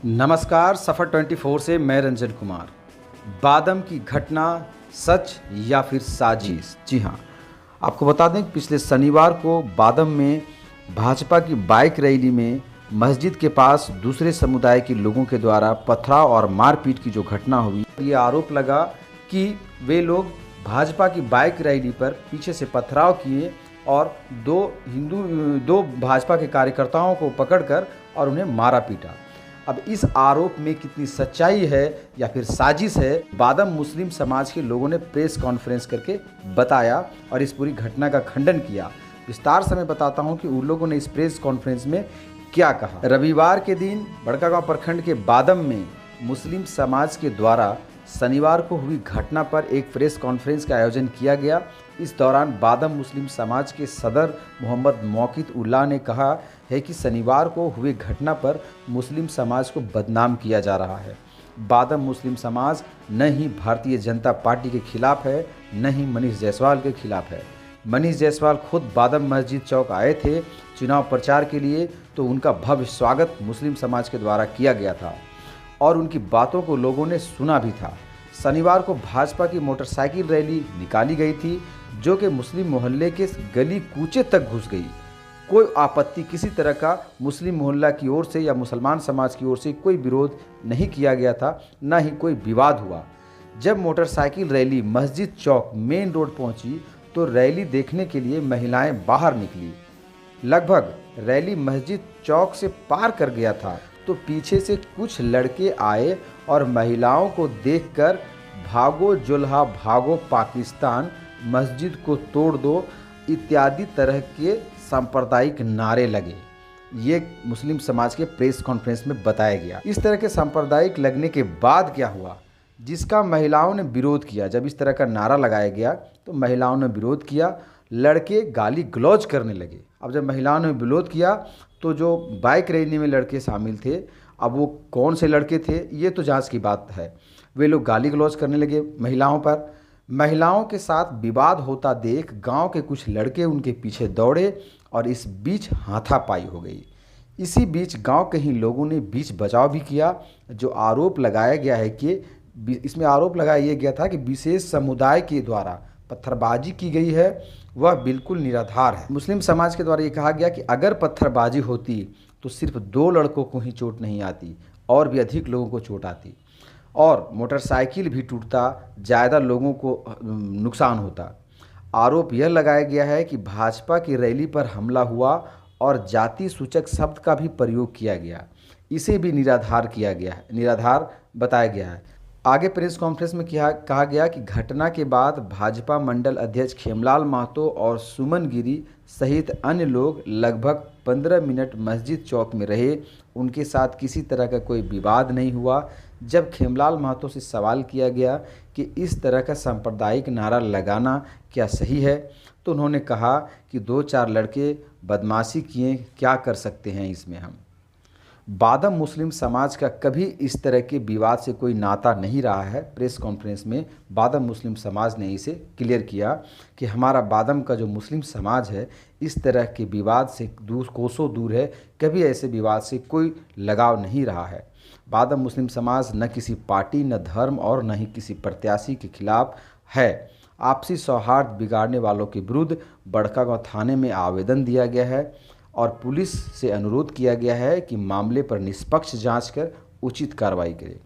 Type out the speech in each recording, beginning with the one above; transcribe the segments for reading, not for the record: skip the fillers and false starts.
नमस्कार। सफ़र 24 से मैं रंजन कुमार। बादम की घटना सच या फिर साजिश? जी हाँ, आपको बता दें कि पिछले शनिवार को बादम में भाजपा की बाइक रैली में मस्जिद के पास दूसरे समुदाय के लोगों के द्वारा पथराव और मारपीट की जो घटना हुई, ये आरोप लगा कि वे लोग भाजपा की बाइक रैली पर पीछे से पथराव किए और दो भाजपा के कार्यकर्ताओं को पकड़कर और उन्हें मारा पीटा। अब इस आरोप में कितनी सच्चाई है या फिर साजिश है, बादम मुस्लिम समाज के लोगों ने प्रेस कॉन्फ्रेंस करके बताया और इस पूरी घटना का खंडन किया। विस्तार से मैं बताता हूं कि उन लोगों ने इस प्रेस कॉन्फ्रेंस में क्या कहा। रविवार के दिन बड़कागांव प्रखंड के बादम में मुस्लिम समाज के द्वारा शनिवार को हुई घटना पर एक प्रेस कॉन्फ्रेंस का आयोजन किया गया। इस दौरान बादम मुस्लिम समाज के सदर मोहम्मद मौकित उल्लाह ने कहा है कि शनिवार को हुई घटना पर मुस्लिम समाज को बदनाम किया जा रहा है। बादम मुस्लिम समाज न ही भारतीय जनता पार्टी के खिलाफ है, न ही मनीष जायसवाल के खिलाफ है। मनीष जायसवाल खुद बादम मस्जिद चौक आए थे चुनाव प्रचार के लिए, तो उनका भव्य स्वागत मुस्लिम समाज के द्वारा किया गया था और उनकी बातों को लोगों ने सुना भी था। शनिवार को भाजपा की मोटरसाइकिल रैली निकाली गई थी जो कि मुस्लिम मोहल्ले के गली कूचे तक घुस गई। कोई आपत्ति किसी तरह का मुस्लिम मोहल्ला की ओर से या मुसलमान समाज की ओर से कोई विरोध नहीं किया गया था, न ही कोई विवाद हुआ। जब मोटरसाइकिल रैली मस्जिद चौक मेन रोड पहुंची तो रैली देखने के लिए महिलाएं बाहर निकली। लगभग रैली मस्जिद चौक से पार कर गया था तो पीछे से कुछ लड़के आए और महिलाओं को देखकर भागो जुल्हा भागो पाकिस्तान, मस्जिद को तोड़ दो इत्यादि तरह के सांप्रदायिक नारे लगे। ये मुस्लिम समाज के प्रेस कॉन्फ्रेंस में बताया गया। इस तरह के सांप्रदायिक लगने के बाद क्या हुआ, जिसका महिलाओं ने विरोध किया। जब इस तरह का नारा लगाया गया तो महिलाओं ने विरोध किया, लड़के गाली गलौज करने लगे। अब जब महिलाओं ने विरोध किया तो जो बाइक रैली में लड़के शामिल थे, अब वो कौन से लड़के थे ये तो जांच की बात है, वे लोग गाली गलौज करने लगे महिलाओं पर। महिलाओं के साथ विवाद होता देख गांव के कुछ लड़के उनके पीछे दौड़े और इस बीच हाथापाई हो गई। इसी बीच गांव के ही लोगों ने बीच बचाव भी किया। जो आरोप लगाया गया है कि इसमें आरोप लगाया गया था कि विशेष समुदाय के द्वारा पत्थरबाजी की गई है, वह बिल्कुल निराधार है। मुस्लिम समाज के द्वारा ये कहा गया कि अगर पत्थरबाजी होती तो सिर्फ 2 लड़कों को ही चोट नहीं आती और भी अधिक लोगों को चोट आती और मोटरसाइकिल भी टूटता, ज़्यादा लोगों को नुकसान होता। आरोप यह लगाया गया है कि भाजपा की रैली पर हमला हुआ और जाति सूचक शब्द का भी प्रयोग किया गया। इसे भी निराधार किया गया है, निराधार बताया गया है। आगे प्रेस कॉन्फ्रेंस में कहा गया कि घटना के बाद भाजपा मंडल अध्यक्ष खेमलाल महतो और सुमन गिरी सहित अन्य लोग लगभग 15 मिनट मस्जिद चौक में रहे। उनके साथ किसी तरह का कोई विवाद नहीं हुआ। जब खेमलाल महतो से सवाल किया गया कि इस तरह का सांप्रदायिक नारा लगाना क्या सही है, तो उन्होंने कहा कि 2-4 लड़के बदमाशी किए, क्या कर सकते हैं इसमें हम। बादम मुस्लिम समाज का कभी इस तरह के विवाद से कोई नाता नहीं रहा है। प्रेस कॉन्फ्रेंस में बादम मुस्लिम समाज ने इसे क्लियर किया कि हमारा बादम का जो मुस्लिम समाज है इस तरह के विवाद से कोसों दूर है, कभी ऐसे विवाद से कोई लगाव नहीं रहा है। बादम मुस्लिम समाज न किसी पार्टी, न धर्म और न ही किसी प्रत्याशी के खिलाफ है। आपसी सौहार्द बिगाड़ने वालों के विरुद्ध बड़कागांव थाने में आवेदन दिया गया है और पुलिस से अनुरोध किया गया है कि मामले पर निष्पक्ष जांच कर उचित कार्रवाई करे।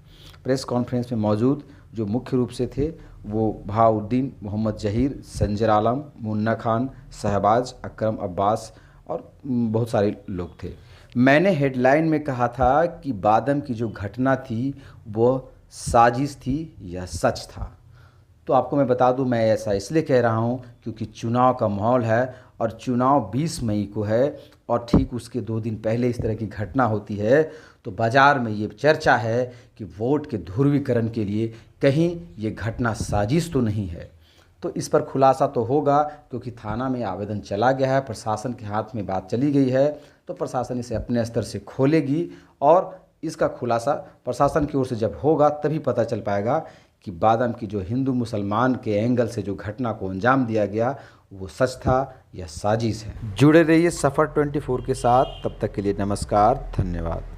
प्रेस कॉन्फ्रेंस में मौजूद जो मुख्य रूप से थे वो बहाउद्दीन, मोहम्मद जहीर, संजर आलम, मुन्ना खान, शहबाज, अकरम अब्बास और बहुत सारे लोग थे। मैंने हेडलाइन में कहा था कि बादम की जो घटना थी वो साजिश थी या सच था। तो आपको मैं बता दूं, मैं ऐसा इसलिए कह रहा हूं क्योंकि चुनाव का माहौल है और चुनाव 20 मई को है और ठीक उसके 2 दिन पहले इस तरह की घटना होती है तो बाज़ार में ये चर्चा है कि वोट के ध्रुवीकरण के लिए कहीं ये घटना साजिश तो नहीं है। तो इस पर खुलासा तो होगा क्योंकि थाना में आवेदन चला गया है, प्रशासन के हाथ में बात चली गई है, तो प्रशासन इसे अपने स्तर से खोलेगी और इसका खुलासा प्रशासन की ओर से जब होगा तभी पता चल पाएगा कि बादम की जो हिंदू मुसलमान के एंगल से जो घटना को अंजाम दिया गया वो सच था या साजिश है। जुड़े रहिए सफ़र 24 के साथ। तब तक के लिए नमस्कार, धन्यवाद।